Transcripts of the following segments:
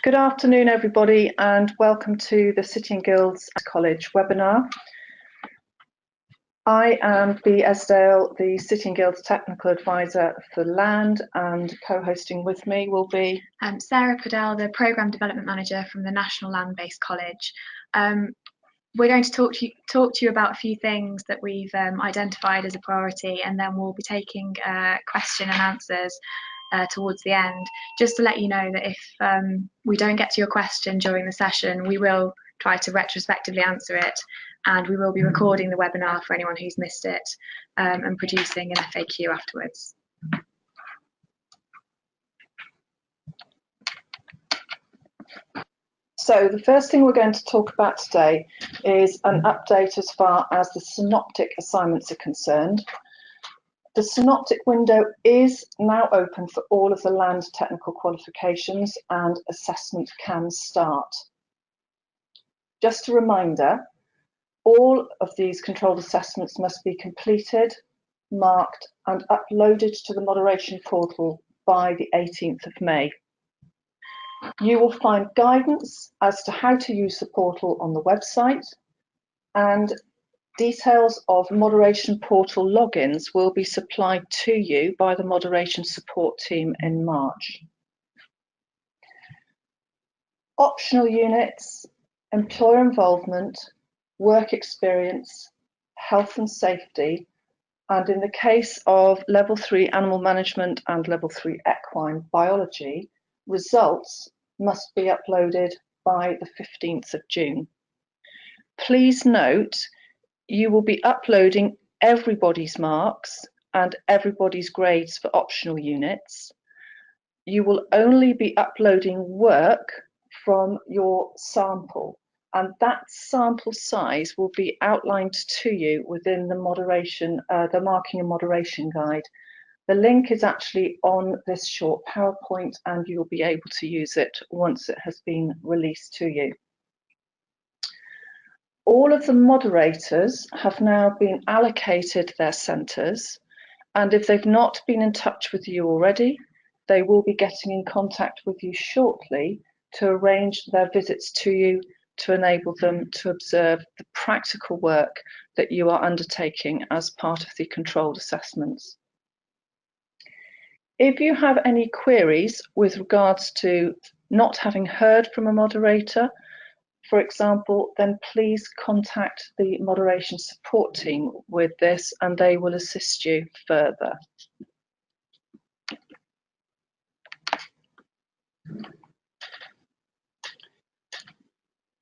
Good afternoon, everybody, and welcome to the City and Guilds College webinar. I am Bea Esdale, the City and Guilds Technical Advisor for Land, and co-hosting with me will be Sarah Podell, the Programme Development Manager from the National Land-Based College. We're going to talk to you about a few things that we've identified as a priority, and then we'll be taking question and answers towards the end. Just to let you know that if we don't get to your question during the session, we will try to retrospectively answer it, and we will be recording the webinar for anyone who's missed it and producing an FAQ afterwards. So the first thing we're going to talk about today is an update as far as the synoptic assignments are concerned. The synoptic window is now open for all of the land technical qualifications and assessment can start. Just a reminder, all of these controlled assessments must be completed, marked and uploaded to the moderation portal by the 18th of May. You will find guidance as to how to use the portal on the website, and details of moderation portal logins will be supplied to you by the moderation support team in March. Optional units, employer involvement, work experience, health and safety, and in the case of Level 3 Animal Management and Level 3 Equine Biology, results must be uploaded by the 15th of June. Please note, you will be uploading everybody's marks and everybody's grades for optional units. You will only be uploading work from your sample, and that sample size will be outlined to you within the moderation, the marking and moderation guide. The link is actually on this short PowerPoint, and you'll be able to use it once it has been released to you. All of the moderators have now been allocated their centres, and if they've not been in touch with you already, they will be getting in contact with you shortly to arrange their visits to you to enable them to observe the practical work that you are undertaking as part of the controlled assessments. If you have any queries with regards to not having heard from a moderator, for example, then please contact the moderation support team with this and they will assist you further.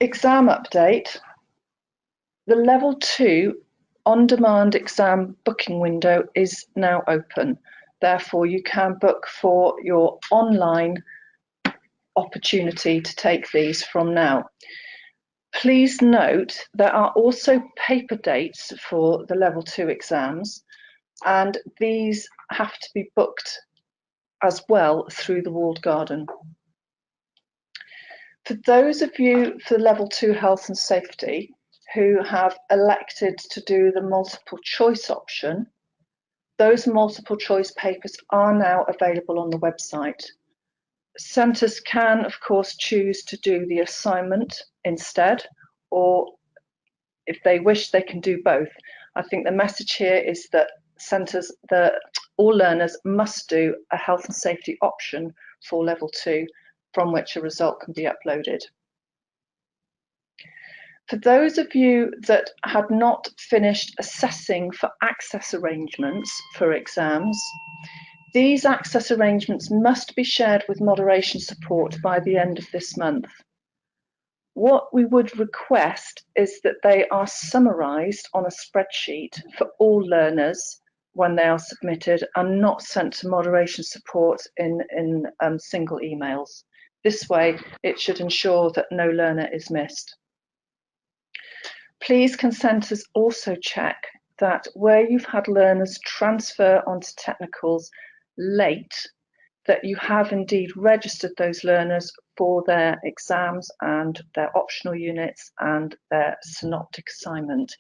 Exam update. The Level 2 on-demand exam booking window is now open. Therefore, you can book for your online opportunity to take these from now. Please note there are also paper dates for the Level 2 exams, and these have to be booked as well through the walled garden. For those of you for Level 2 Health and Safety who have elected to do the multiple choice option, those multiple choice papers are now available on the website. Centres can, of course, choose to do the assignment instead, or if they wish, they can do both. I think the message here is that centres, all learners must do a health and safety option for Level 2, from which a result can be uploaded. For those of you that had not finished assessing for access arrangements for exams, these access arrangements must be shared with moderation support by the end of this month. What we would request is that they are summarised on a spreadsheet for all learners when they are submitted and not sent to moderation support in single emails. This way, it should ensure that no learner is missed. Please can centres also check that where you've had learners transfer onto technicals late, that you have indeed registered those learners for their exams and their optional units and their synoptic assignment.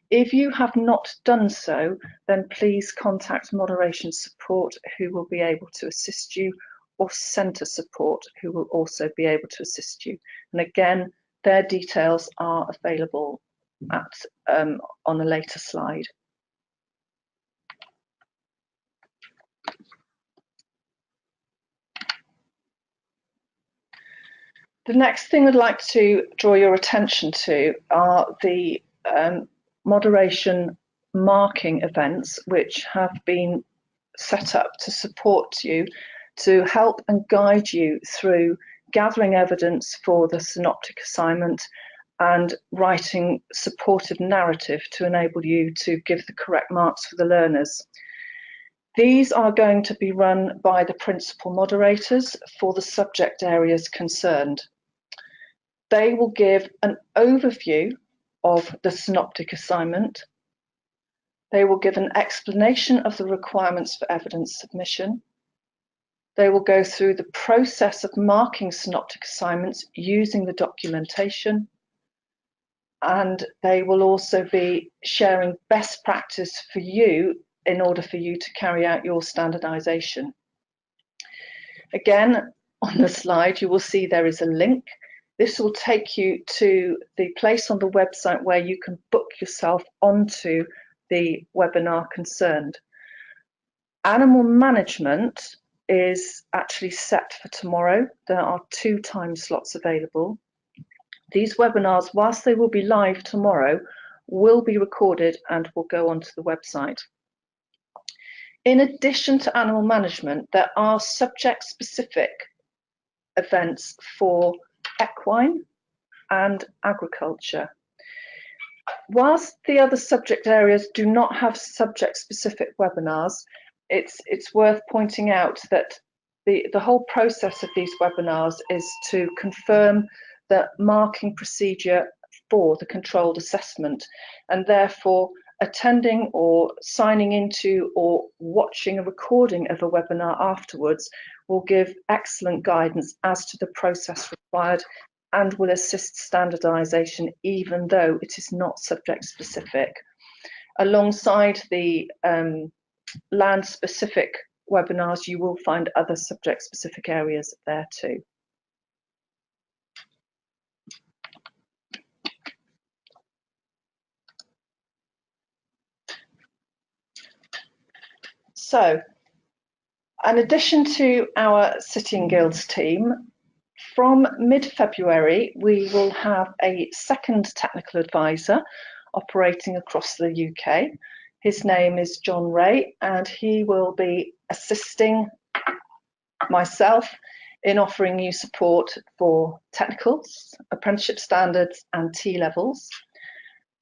If you have not done so, then please contact moderation support who will be able to assist you, or centre support who will also be able to assist you. And again, their details are available on a later slide. The next thing I'd like to draw your attention to are the moderation marking events, which have been set up to support you, to help and guide you through gathering evidence for the synoptic assignment and writing supportive narrative to enable you to give the correct marks for the learners. These are going to be run by the principal moderators for the subject areas concerned. They will give an overview of the synoptic assignment. They will give an explanation of the requirements for evidence submission. They will go through the process of marking synoptic assignments using the documentation. And they will also be sharing best practice for you in order for you to carry out your standardisation. Again, on the slide, you will see there is a link. This will take you to the place on the website where you can book yourself onto the webinar concerned. Animal management is actually set for tomorrow. There are 2 time slots available. These webinars, whilst they will be live tomorrow, will be recorded and will go onto the website. In addition to animal management, there are subject-specific events for equine and agriculture. Whilst the other subject areas do not have subject-specific webinars, it's worth pointing out that the whole process of these webinars is to confirm the marking procedure for the controlled assessment, and therefore attending or signing into or watching a recording of a webinar afterwards will give excellent guidance as to the process required and will assist standardisation even though it is not subject specific. Alongside the land specific webinars, you will find other subject specific areas there too. So, in addition to our Sitting Guilds team, from mid-February we will have a second technical advisor operating across the UK. His name is John Ray, and he will be assisting myself in offering you support for technicals, apprenticeship standards and T-levels.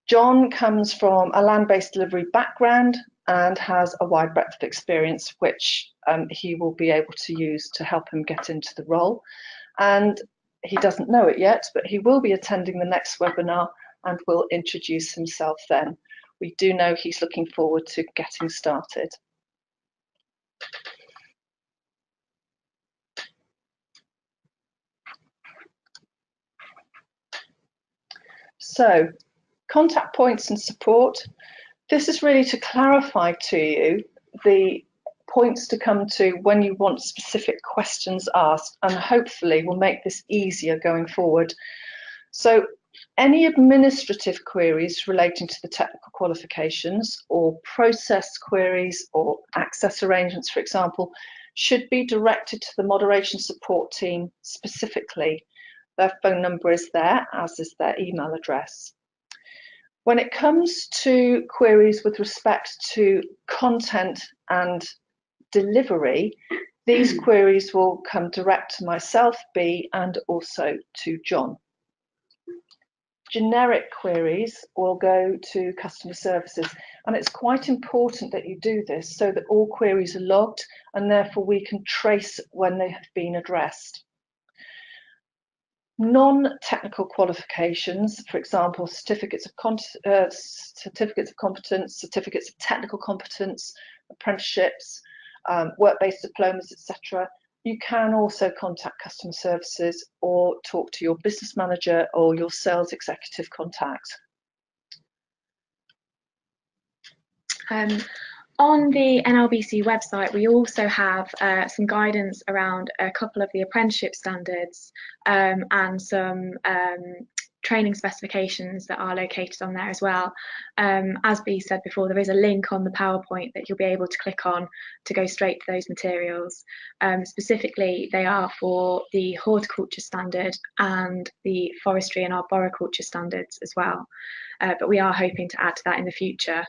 John comes from a land-based delivery background and has a wide breadth of experience which he will be able to use to help him get into the role. And he doesn't know it yet, but he will be attending the next webinar and will introduce himself then. We do know he's looking forward to getting started. So, contact points and support. This is really to clarify to you the points to come to when you want specific questions asked, and hopefully will make this easier going forward. So any administrative queries relating to the technical qualifications or process queries or access arrangements, for example, should be directed to the moderation support team specifically. Their phone number is there, as is their email address. When it comes to queries with respect to content and delivery, these queries will come direct to myself, B, and also to John. Generic queries will go to customer services, and it's quite important that you do this so that all queries are logged and therefore we can trace when they have been addressed. Non-technical qualifications, for example, certificates of competence, certificates of technical competence, apprenticeships, work-based diplomas, etc. You can also contact customer services or talk to your business manager or your sales executive contact. On the NLBC website, we also have some guidance around a couple of the apprenticeship standards and some training specifications that are located on there as well. As Bea said before, there is a link on the PowerPoint that you'll be able to click on to go straight to those materials. Specifically, they are for the horticulture standard and the forestry and arboriculture standards as well. But we are hoping to add to that in the future.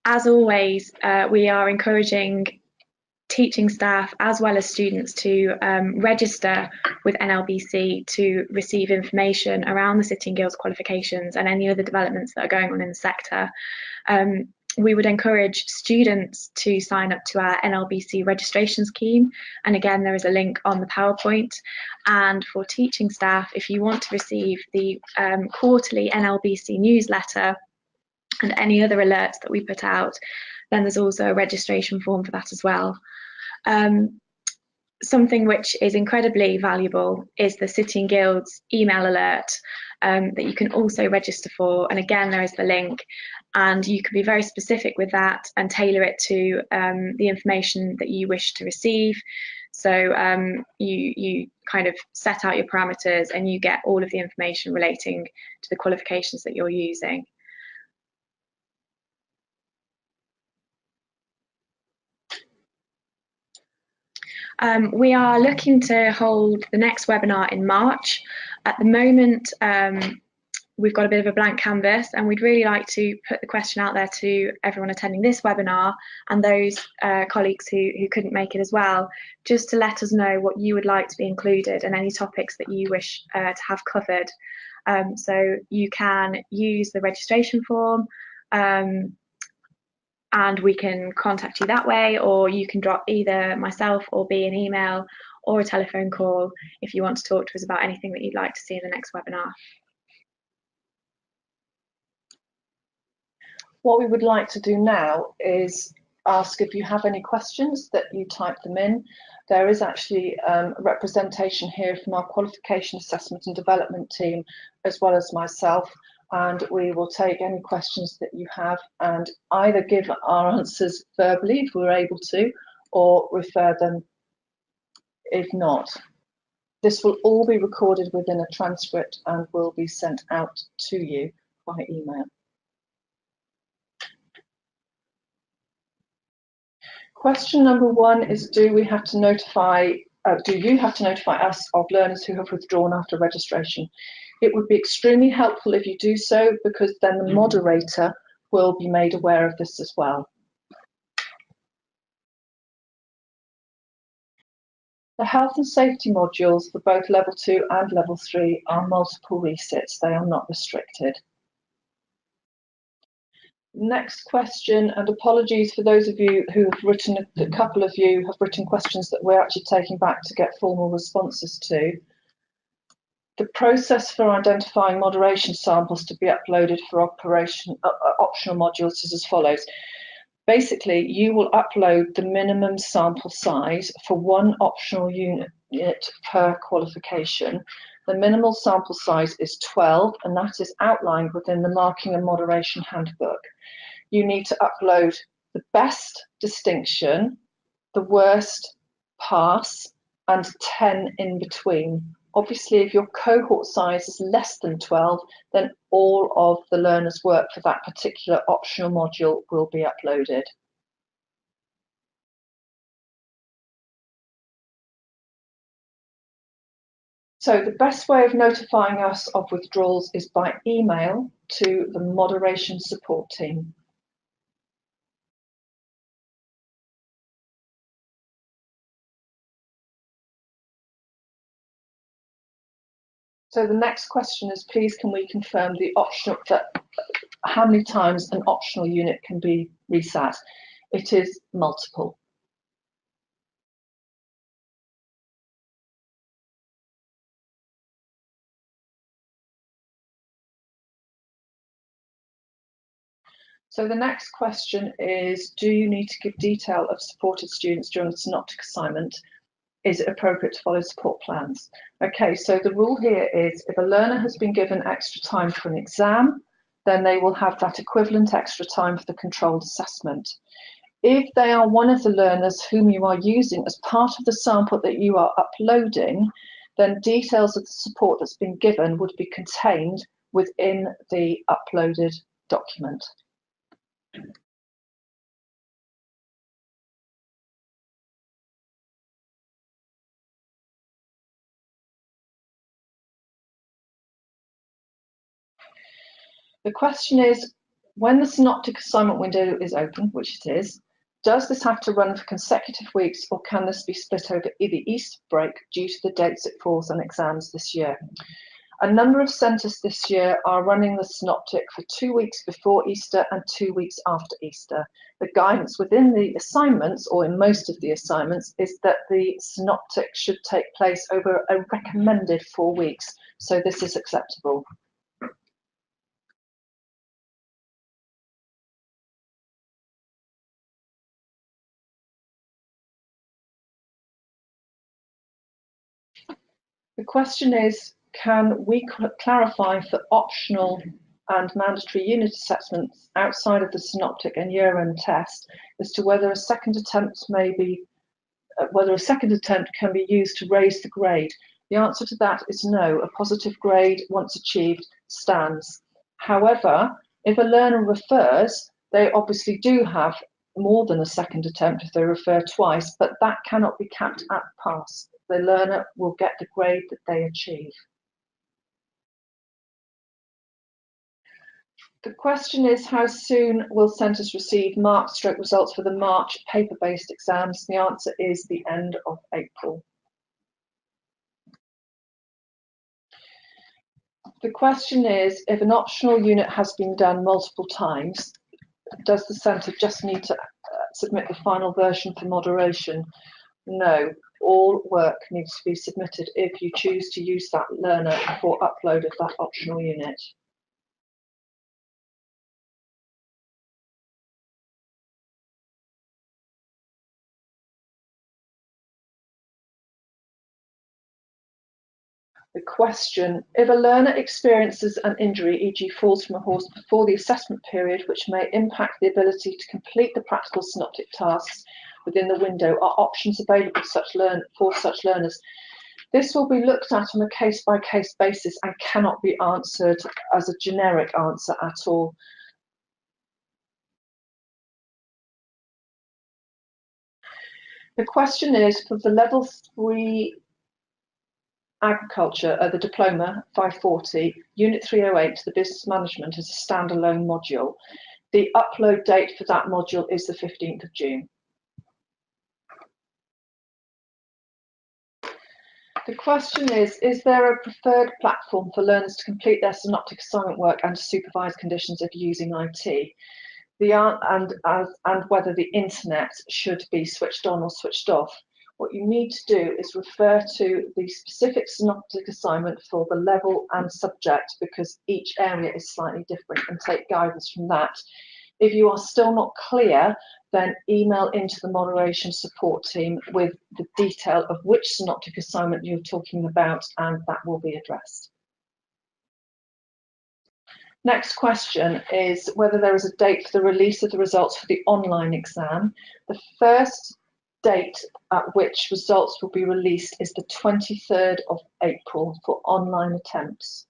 As always, we are encouraging teaching staff as well as students to register with NLBC to receive information around the City and Guilds qualifications and any other developments that are going on in the sector. We would encourage students to sign up to our NLBC registration scheme, and again there is a link on the PowerPoint. And for teaching staff, if you want to receive the quarterly NLBC newsletter and any other alerts that we put out, then there's also a registration form for that as well. Something which is incredibly valuable is the City and Guilds email alert that you can also register for, and again there is the link, and you can be very specific with that and tailor it to the information that you wish to receive. So you kind of set out your parameters and you get all of the information relating to the qualifications that you're using. We are looking to hold the next webinar in March. At the moment, we've got a bit of a blank canvas, and we'd really like to put the question out there to everyone attending this webinar and those colleagues who couldn't make it as well, just to let us know what you would like to be included and any topics that you wish to have covered. So you can use the registration form, and we can contact you that way, or you can drop either myself or Bea an email or a telephone call if you want to talk to us about anything that you'd like to see in the next webinar. What we would like to do now is ask if you have any questions that you type them in. There is actually a representation here from our qualification assessment and development team, as well as myself, and we will take any questions that you have and either give our answers verbally if we're able to, or refer them if not. This will all be recorded within a transcript and will be sent out to you by email. Question number 1 is, do you have to notify us of learners who have withdrawn after registration? It would be extremely helpful if you do so, because then the moderator will be made aware of this as well. The health and safety modules for both level 2 and level 3 are multiple resits. They are not restricted. Next question, and apologies for those of you who have written, a couple of you have written questions that we're actually taking back to get formal responses to. The process for identifying moderation samples to be uploaded for optional modules is as follows. Basically, you will upload the minimum sample size for one optional unit per qualification. The minimal sample size is 12, and that is outlined within the Marking and Moderation Handbook. You need to upload the best distinction, the worst pass, and 10 in between. Obviously, if your cohort size is less than 12, then all of the learners' work for that particular optional module will be uploaded. So the best way of notifying us of withdrawals is by email to the moderation support team. So the next question is, please can we confirm the optional, how many times an optional unit can be resat? It is multiple. So the next question is, do you need to give detail of supported students during the synoptic assignment? Is it appropriate to follow support plans? Okay, so the rule here is, if a learner has been given extra time for an exam, then they will have that equivalent extra time for the controlled assessment. If they are one of the learners whom you are using as part of the sample that you are uploading, then details of the support that's been given would be contained within the uploaded document. The question is, when the synoptic assignment window is open, which it is, does this have to run for consecutive weeks, or can this be split over the Easter break due to the dates it falls on exams this year? A number of centres this year are running the synoptic for 2 weeks before Easter and 2 weeks after Easter. The guidance within the assignments, or in most of the assignments, is that the synoptic should take place over a recommended 4 weeks, so this is acceptable. The question is, can we clarify for optional and mandatory unit assessments outside of the synoptic and year-end test as to whether a second attempt can be used to raise the grade? The answer to that is no. A positive grade, once achieved, stands. However, if a learner refers, they obviously do have more than a second attempt if they refer twice, but that cannot be capped at pass. The learner will get the grade that they achieve. The question is, how soon will centres receive mark/stroke results for the March paper-based exams? The answer is the end of April. The question is, if an optional unit has been done multiple times, does the centre just need to submit the final version for moderation? No, all work needs to be submitted if you choose to use that learner for upload of that optional unit. The question, if a learner experiences an injury, e.g. falls from a horse before the assessment period, which may impact the ability to complete the practical synoptic tasks within the window, are options available for such learners? This will be looked at on a case-by-case basis and cannot be answered as a generic answer at all. The question is, for the level 3 agriculture, the diploma 540, unit 308, the business management, is a standalone module. The upload date for that module is the 15th of June. The question is there a preferred platform for learners to complete their synoptic assignment work and to supervise conditions of using IT? And whether the internet should be switched on or switched off. What you need to do is refer to the specific synoptic assignment for the level and subject, because each area is slightly different, and take guidance from that. If you are still not clear, then email into the moderation support team with the detail of which synoptic assignment you're talking about, and that will be addressed. Next question is whether there is a date for the release of the results for the online exam. The first date at which results will be released is the 23rd of April for online attempts.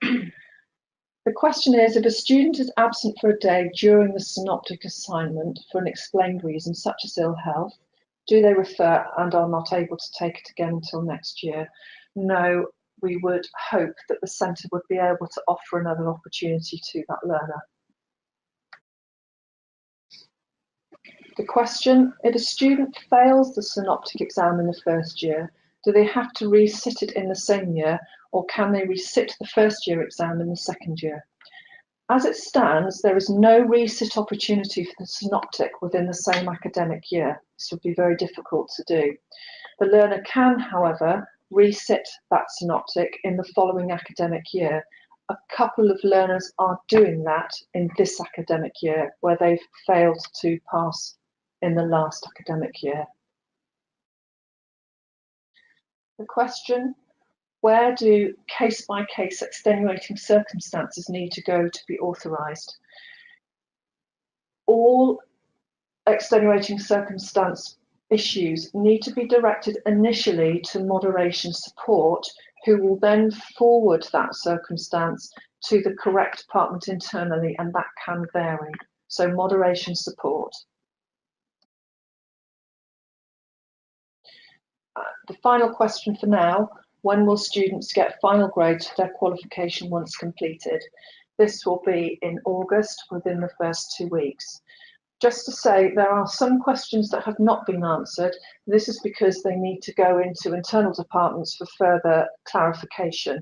The question is, if a student is absent for a day during the synoptic assignment for an explained reason, such as ill health, do they refer and are not able to take it again until next year? No, we would hope that the centre would be able to offer another opportunity to that learner. The question, if a student fails the synoptic exam in the first year, do they have to resit it in the same year, or can they resit the first year exam in the second year? As it stands, there is no resit opportunity for the synoptic within the same academic year. This would be very difficult to do. The learner can, however, resit that synoptic in the following academic year. A couple of learners are doing that in this academic year, where they've failed to pass in the last academic year. The question, where do case-by-case extenuating circumstances need to go to be authorised? All extenuating circumstance issues need to be directed initially to moderation support, who will then forward that circumstance to the correct department internally, and that can vary. So moderation support. The final question for now, when will students get final grades for their qualification once completed? This will be in August, within the first 2 weeks. Just to say, there are some questions that have not been answered. This is because they need to go into internal departments for further clarification.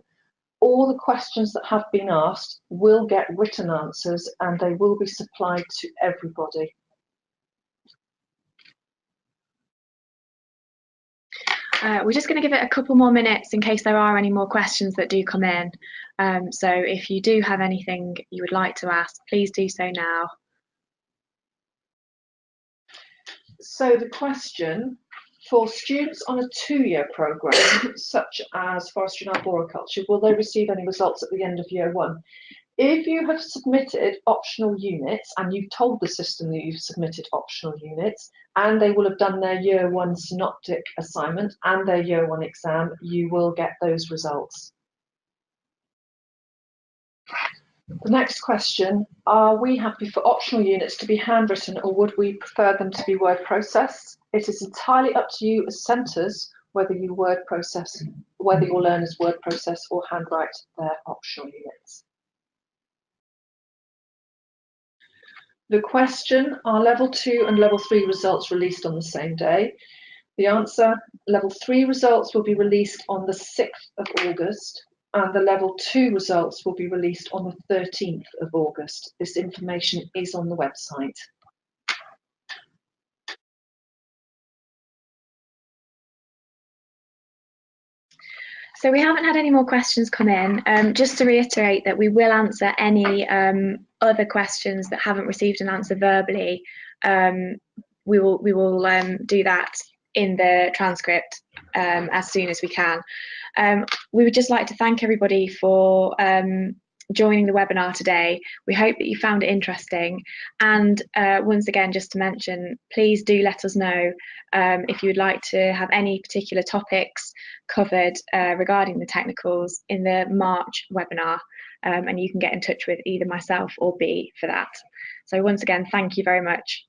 All the questions that have been asked will get written answers, and they will be supplied to everybody. We're just going to give it a couple more minutes in case there are any more questions that do come in. So if you do have anything you would like to ask, please do so now. So the question, for students on a 2-year programme, such as forestry and arboriculture, will they receive any results at the end of year 1? If you have submitted optional units and you've told the system that you've submitted optional units, and they will have done their year 1 synoptic assignment and their year 1 exam, you will get those results. The next question, are we happy for optional units to be handwritten, or would we prefer them to be word processed? It is entirely up to you as centres whether your learners word process or handwrite their optional units. The question, are level 2 and level 3 results released on the same day? The answer, level 3 results will be released on the 6th of August, and the level 2 results will be released on the 13th of August. This information is on the website. So we haven't had any more questions come in. Just to reiterate that we will answer any other questions that haven't received an answer verbally. We will do that in the transcript as soon as we can. We would just like to thank everybody for joining the webinar today. We hope that you found it interesting, and once again, just to mention, please do let us know if you would like to have any particular topics covered regarding the technicals in the March webinar, and you can get in touch with either myself or B for that. So once again, thank you very much.